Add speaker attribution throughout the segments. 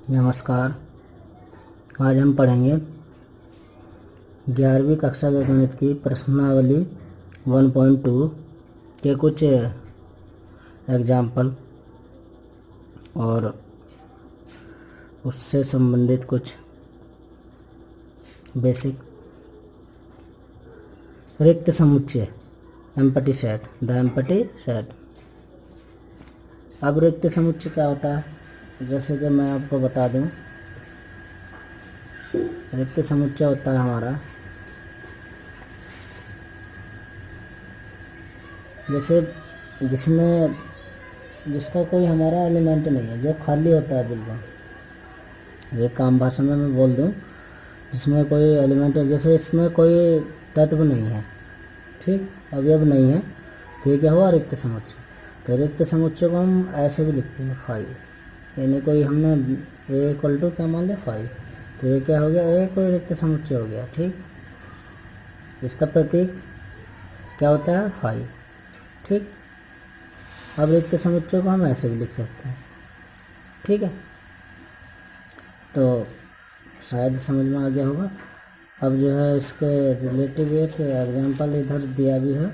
Speaker 1: नमस्कार। आज हम पढ़ेंगे 11वीं कक्षा के गणित की प्रश्नावली 1.2 के कुछ एग्जाम्पल और उससे संबंधित कुछ बेसिक रिक्त समुच्चय empty set the empty set. अब रिक्त समुच्चय क्या होता है, जैसे कि मैं आपको बता दूं, रिक्त समुच्चय होता है हमारा जैसे जिसका कोई हमारा एलिमेंट नहीं है, जो खाली होता है बिल्कुल। ये काम भाषा में मैं बोल दूं, जिसमें कोई एलिमेंट है, जैसे इसमें कोई तत्व नहीं है, ठीक, अवयव नहीं है, तो ये क्या हुआ, रिक्त समुच्चय। तो रिक्त समुच्चय को हम ऐसे भी लिखते हैं फाइव, यानी कोई हमने ए इक्वल टू क्या मान लिया, फाइव। तो ये क्या हो गया, ए कोई रिक्त समुच्चय हो गया, ठीक। इसका प्रतीक क्या होता है, फाइव, ठीक। अब रिक्त समुच्चय को हम ऐसे भी लिख सकते हैं, ठीक है। तो शायद समझ में आ गया होगा। अब जो है इसके रिलेटिव एक एग्जाम्पल इधर दिया भी है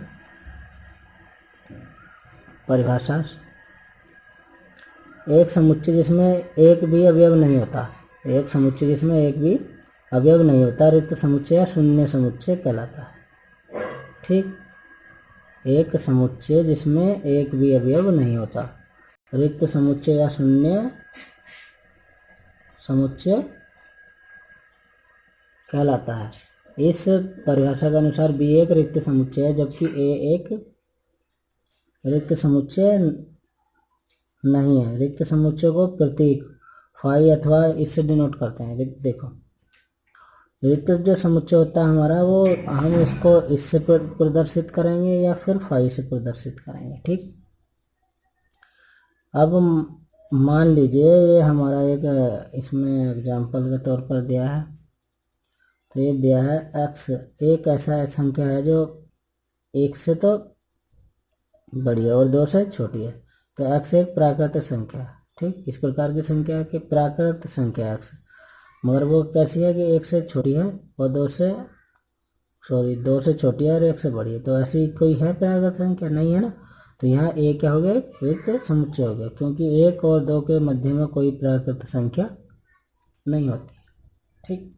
Speaker 1: परिभाषा। एक समुच्चय जिसमें एक भी अवयव नहीं होता, एक समुच्चय जिसमें एक भी अवयव नहीं होता, रिक्त समुच्चय या शून्य समुच्चय कहलाता है, ठीक। एक समुच्चय जिसमें एक भी अवयव नहीं होता, रिक्त समुच्चय या शून्य समुच्चय कहलाता है। इस परिभाषा के अनुसार बी एक रिक्त समुच्चय है, जबकि ए एक रिक्त समुच्चय नहीं है। रिक्त समुच्चय को प्रतीक फाई अथवा इससे डिनोट करते हैं। देखो, रिक्त जो समुच्चय होता है हमारा, वो हम इसको इससे प्रदर्शित करेंगे या फिर फाई से प्रदर्शित करेंगे, ठीक। अब मान लीजिए ये हमारा एक इसमें एग्जाम्पल के तौर पर दिया है, तो ये दिया है एक्स एक ऐसा संख्या है जो एक से तो बड़ी है और दो से छोटी है। तो एक्स एक प्राकृतिक संख्या है, ठीक। इस प्रकार की संख्या है कि प्राकृतिक संख्या एक्स, मगर वो कैसी है कि एक से छोटी है और दो से छोटी है और एक से बड़ी है। तो ऐसी कोई है प्राकृतिक संख्या, नहीं है ना। तो यहाँ ए क्या हो गया, रिक्त समुच्चय हो गया, क्योंकि एक और दो के मध्य में कोई प्राकृतिक संख्या नहीं होती, ठीक,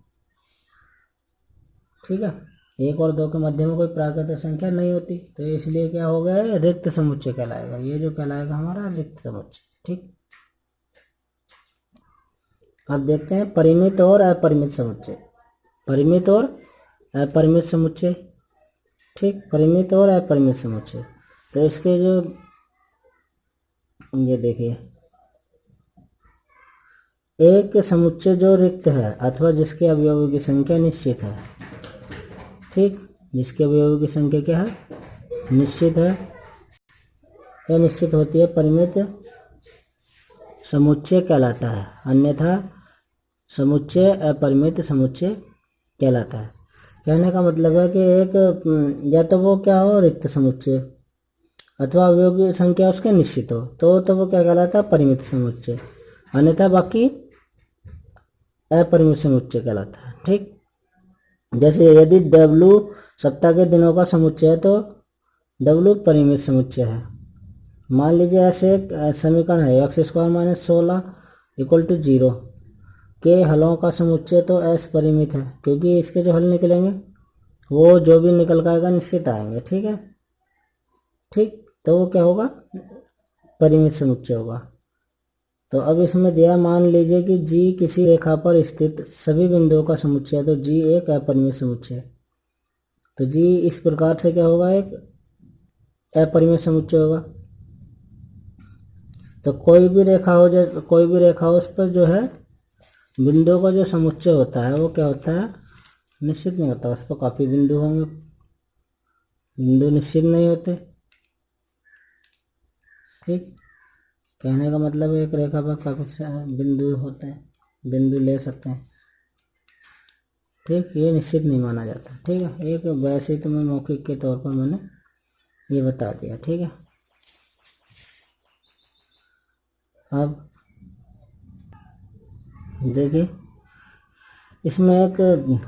Speaker 1: ठीक है। एक और दो के मध्य में कोई प्राकृतिक संख्या नहीं होती, तो इसलिए क्या हो गया, रिक्त समुच्चय कहलाएगा। ये जो कहलाएगा हमारा रिक्त समुच्चय, ठीक। अब देखते हैं परिमित और अपरिमित समुच्चय। परिमित और अपरिमित समुच्चय, ठीक। परिमित और अपरिमित समुच्चय, तो इसके जो ये देखिए, एक समुच्चय जो रिक्त है अथवा जिसके अवयवों की संख्या निश्चित है, ठीक। जिसके अवयवों की संख्या क्या है, निश्चित है या निश्चित होती है, परिमित समुच्चय कहलाता है। अन्यथा समुच्चय अपरिमित समुच्चय कहलाता है। कहने का मतलब है कि एक या तो वो क्या हो, रिक्त समुच्चय, अथवा अवयव की संख्या उसके निश्चित हो, तो वो क्या कहलाता है, परिमित समुच्चय। अन्यथा बाकी अपरिमित समुच्चय कहलाता है, ठीक। जैसे यदि डब्ल्यू सप्ताह के दिनों का समुच्चय है तो डब्ल्यू परिमित समुच्चय है। मान लीजिए ऐसे एक समीकरण है, X square minus 16 equal to 0 के हलों का समुच्चय, तो एस परिमित है, क्योंकि इसके जो हल निकलेंगे वो जो भी निकल कर आएगा निश्चित आएंगे, ठीक है, ठीक। तो वो क्या होगा, परिमित समुच्चय होगा। तो अब इसमें दिया, मान लीजिए कि जी किसी रेखा पर स्थित सभी बिंदुओं का समुच्चय है, तो जी एक अपरिमित समुच्चय है। तो जी इस प्रकार से क्या होगा, एक अपरिमित समुच्चय होगा। तो कोई भी रेखा हो, उस पर जो है बिंदुओं का जो समुच्चय होता है वो क्या होता है, निश्चित नहीं होता। उस पर काफ़ी बिंदु होंगे, बिंदु निश्चित नहीं होते, ठीक। कहने का मतलब एक रेखा पर काफ़ी बिंदु होते हैं, बिंदु ले सकते हैं, ठीक। ये निश्चित नहीं माना जाता, ठीक है। एक वैसे ही तुम्हें मौखिक के तौर पर मैंने ये बता दिया, ठीक है। अब देखिए इसमें एक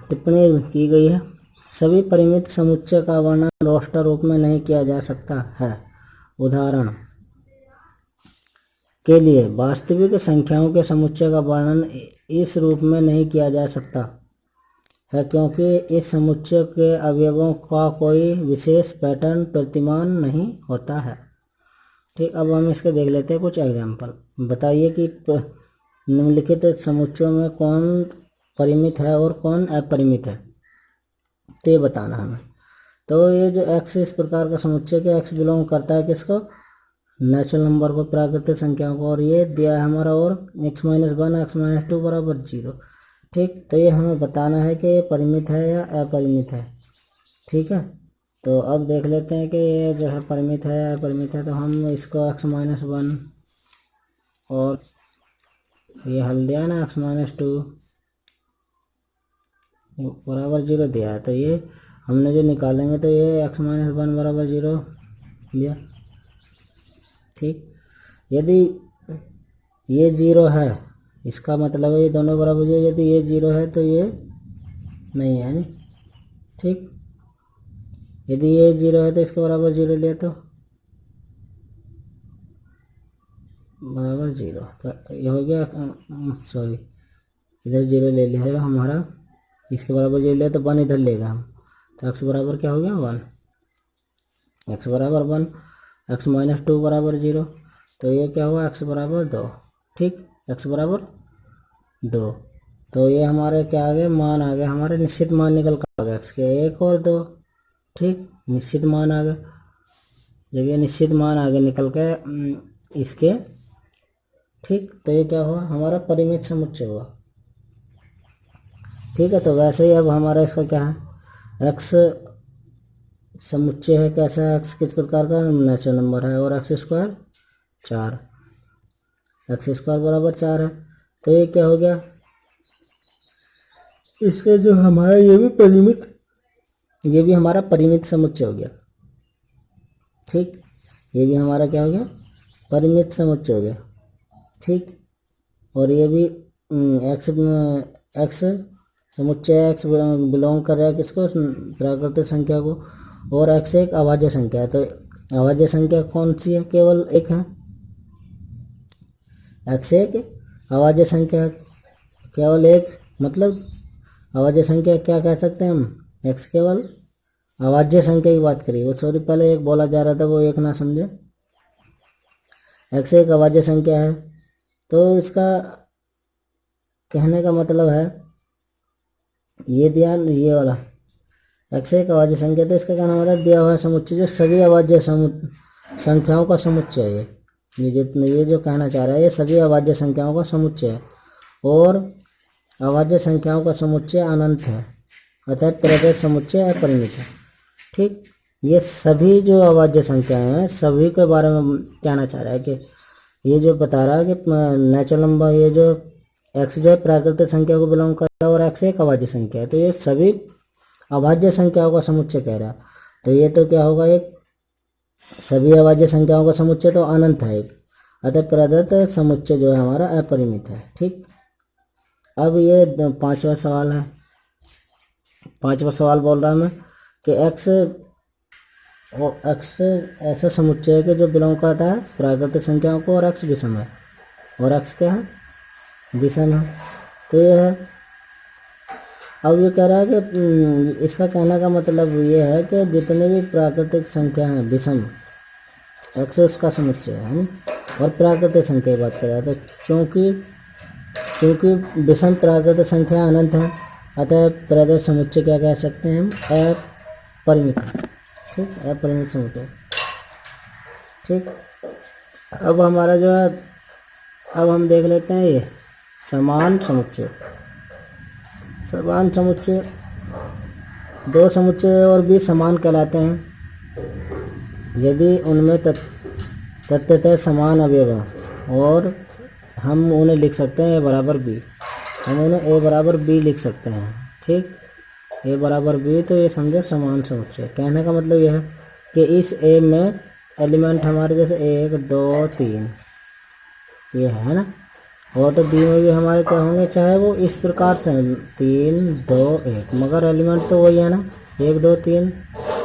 Speaker 1: टिप्पणी की गई है, सभी परिमित समुच्चय का वर्णन रोस्टर रूप में नहीं किया जा सकता है। उदाहरण के लिए वास्तविक संख्याओं के समुच्चय का वर्णन इस रूप में नहीं किया जा सकता है क्योंकि इस समुच्चय के अवयवों का कोई विशेष पैटर्न प्रतिमान नहीं होता है। ठीक, अब हम इसके देख लेते हैं कुछ एग्जाम्पल। बताइए कि निम्नलिखित समुच्चयों में कौन परिमित है और कौन अपरिमित है, तो ये बताना हमें। तो ये जो x इस प्रकार का समुच्चय के x बिलोंग करता है किसको, नेचुरल नंबर को, प्राकृतिक संख्याओं को, और ये दिया है हमारा, और x-1 x-2 बराबर 0। ठीक, तो ये हमें बताना है कि ये परिमित है या अपरिमित है। ठीक है, तो अब देख लेते हैं कि ये जो है परिमित है या अपरिमित है। तो हम इसको x-1 और ये हल दिया ना x-2 बराबर 0 दिया है, तो ये हमने जो निकालेंगे तो ये x-1 बराबर 0 दिया। ठीक, यदि ये 0 है इसका मतलब है ये दोनों बराबर 0, यदि ये 0 है तो ये नहीं है नहीं। ठीक, यदि ये 0 है तो इसके बराबर 0 लिया तो बराबर 0, तो ये हो गया, सॉरी इधर 0 ले लिया है हमारा, इसके बराबर 0 लिया तो 1 इधर लेगा हम, तो x बराबर क्या हो गया 1, x बराबर 1, x-2 बराबर 0, तो ये क्या हुआ x बराबर 2। ठीक, x बराबर 2, तो ये हमारे क्या आ गए, मान आ गए हमारे, निश्चित मान निकल कर आ गए x के 1 और 2। ठीक, निश्चित मान आ गए, जब ये निश्चित मान आगे निकल के इसके, ठीक, तो ये क्या हुआ हमारा परिमित समुच्चय हुआ। ठीक है, तो वैसे ही अब हमारा इसका क्या है, x समुच्चय है कैसा है, x किस प्रकार का, नेचुरल नंबर है, और x स्क्वायर 4, x स्क्वायर बराबर 4 है, तो ये क्या हो गया, इसके जो हमारा ये भी हमारा परिमित समुच्चय हो गया। ठीक, ये भी हमारा क्या हो गया, परिमित समुच्चय हो गया। ठीक, और ये भी x समुच्चय x बिलोंग कर रहा है किसको, प्राकृतिक संख्या को, और x एक अभाज्य संख्या है, तो अभाज्य संख्या कौन सी है, केवल एक है, x एक अभाज्य संख्या केवल एक, मतलब अभाज्य संख्या क्या कह सकते हैं हम, x केवल अभाज्य संख्या की बात करिए, वो सॉरी पहले एक बोला जा रहा था वो एक ना समझे, x एक अभाज्य संख्या है, तो इसका कहने का मतलब है ये दिया, ये वाला x एक अभाज्य संख्या, तो इसका कहना मतलब दिया हुआ समुच्चय जो सभी अभाज्य संख्याओं का समुच्चय है, ये जितने ये जो कहना चाह रहा है ये सभी अभाज्य संख्याओं का समुच्चय है, और अभाज्य संख्याओं का समुच्चय अनंत है, अतः प्रत्येक समुच्चय अपरिमित है। ठीक, ये सभी जो अभाज्य संख्याएं हैं सभी के बारे में कहना चाह रहा है कि ये जो बता रहा है कि नेचुरल नंबर, ये जो x जो है प्राकृतिक संख्या को बिलोंग कर रहा है और x एक अभाज्य संख्या है, तो ये सभी अभाज्य संख्याओं का समुच्चय कह रहा है, तो ये तो क्या होगा, एक सभी अभाज्य संख्याओं का समुच्चय तो अनंत है एक, अतः प्रदत्त समुच्चय जो है हमारा अपरिमित है। ठीक, अब ये पांचवा सवाल है, पांचवा सवाल बोल रहा मैं कि x ऐसा समुच्चय है कि जो बिलोंग करता है प्राकृतिक संख्याओं को, और x विषम है, और x क्या है, विषम है, तो ये है। अब ये कह रहा है कि इसका कहने का मतलब ये है कि जितने भी प्राकृतिक संख्या हैं विषम, x उसका समुच्चय है ना, और प्राकृतिक संख्या की बात कर रहा है, तो क्योंकि विषम प्राकृतिक संख्या अनंत है, अतः प्रदत्त समुच्चय क्या कह सकते हैं हम, अपरिमित है। ठीक, अपरिमित समुच्चय। ठीक, अब हमारा जो है, अब हम देख लेते हैं ये समान समुच्चय। समान समुच्चय, दो समुच्चय और भी समान कहलाते हैं यदि उनमें तथ्यतः समान अवयव हैं, और हम उन्हें लिख सकते हैं a बराबर b, हम उन्हें a बराबर b लिख सकते हैं। ठीक, a बराबर b, तो ये समझो समान समुच्चय। कहने का मतलब यह है कि इस a में एलिमेंट हमारे जैसे 1 2 3 ये है ना, और तो बी में भी हमारे क्या होंगे, चाहे वो इस प्रकार से 3 2 1, मगर एलिमेंट तो वही है ना, 1 2 3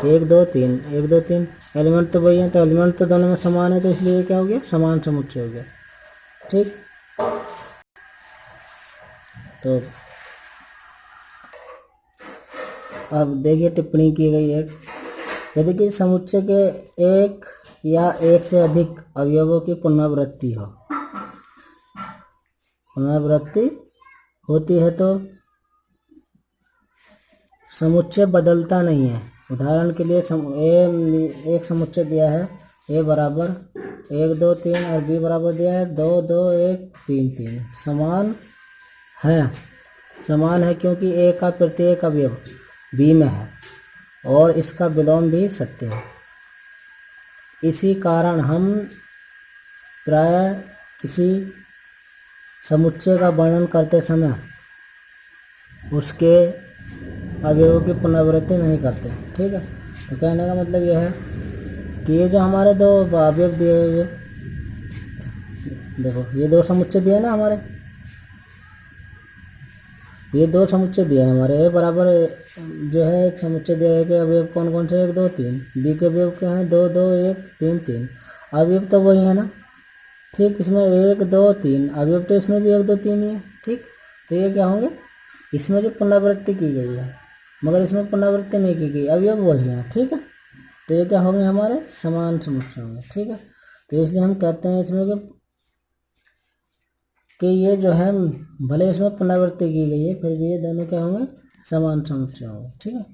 Speaker 1: 1 2 3 1 2 3, एलिमेंट तो वही है, तो एलिमेंट तो दोनों में समान है, तो इसलिए क्या हो गया, समान समुच्चय हो गया। ठीक, तो अब देखिए टिप्पणी की गई है, यदि कि समुच्चय के एक या एक से अधिक अवयवों की पुनरावृत्ति हो, पुनरावृत्ति होती है तो समुच्चय बदलता नहीं है। उदाहरण के लिए एक समुच्चय दिया है, ए बराबर 1 2 3 और बी बराबर दिया है 2 2 1 3 3, समान है, समान है क्योंकि ए का प्रत्येक अवयव बी में है और इसका विलोम भी सत्य है। इसी कारण हम प्रायः किसी समुच्चय का वर्णन करते समय उसके अवयवों की पुनरावृत्ति नहीं करते। ठीक है, तो कहने का मतलब यह है कि ये जो हमारे दो अवयव दिए हुए, देखो ये दो समुच्चय दिए ना हमारे, ये दो समुच्चय दिए हैं हमारे, ए बराबर जो है एक समुच्चय दिया है कि अवयव कौन कौन से 1 2 3, बी के अवयव क्या हैं 2 2 1 3 3, अवयव तो वही है ना। ठीक, इसमें 1 2 3 अवयव तो इसमें भी 1 2 3 ही है। ठीक, तो ये क्या होंगे, इसमें जो पुनरावृत्ति की गई है मगर इसमें पुनरावृत्ति नहीं की गई, अवयव वही है। ठीक है, तो ये क्या होंगे, हमारे समान समुच्चय होंगे। ठीक है, तो इसलिए हम कहते हैं इसमें कि ये जो है भले इसमें पुनरावृत्ति की गई है फिर भी ये दोनों क्या होंगे, समान समुच्चय होंगे। ठीक है।